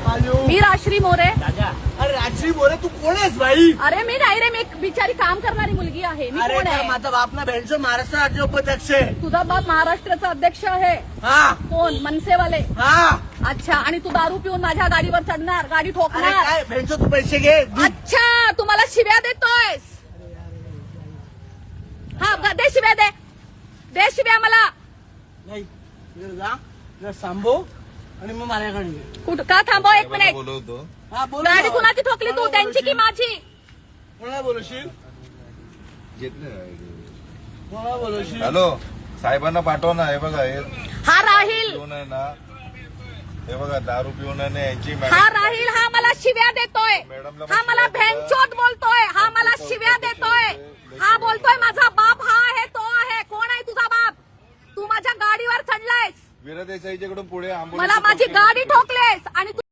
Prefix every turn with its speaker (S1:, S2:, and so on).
S1: मी राश्री मोरे.
S2: अरे राजश्री मोरे तू कोण आहेस भाई?
S1: अरे मी नाही रे, मी एक बिचारी काम करणारी मुलगी आहे. मी
S2: अरे
S1: कोण
S2: तर
S1: आहे?
S2: माझा बाप ना बँडचं महाराष्ट्र राज्य उपाध्यक्ष आहे.
S1: तुझा बाप महाराष्ट्राचा अध्यक्ष आहे.
S2: हा
S1: कोण? मनसेवाले.
S2: हा.
S1: अच्छा, आणि तू दारू पिऊन माझ्या गाडीवर चढणार, गाडी
S2: अरे
S1: ठोकणार.
S2: काय बँडचं तू पैसे घे.
S1: अच्छा, तू मला शिव्या देतोयस. हा, दे शिव्या, दे शिव्या मला.
S2: नाही इकडे जा, इकडे थांबव आणि मग माझ्याकडे ये.
S1: कुठं का थांबव? एक मिनिट.
S3: बोलवतो.
S2: हा बोल.
S1: गाडी कुणाची ठोकली तू? त्यांची की माझी?
S2: कोणाला बोलवशील? कोणाला बोलवशील?
S3: हॅलो, साहेबांना पाठव ना. हे बघा, हे
S1: हा राहील,
S3: पिऊन आहे ना, हे बघा दारू पिऊन आहे ना यांची
S1: हा राहील. हा मला शिव्या देतोय.
S3: मॅडमला
S1: हा मला भेंचोद बोलतोय. हा मला शिव्या देतोय. हा बोलतोय माझा बाप हा आहे, तो आहे. कोण आहे तुझा बाप? तू माझ्या गाडीवर चढलायस,
S3: वीरा देसाईच्याकडून पुढे आंबोली
S1: मला माझी गाडी ठोकलेस.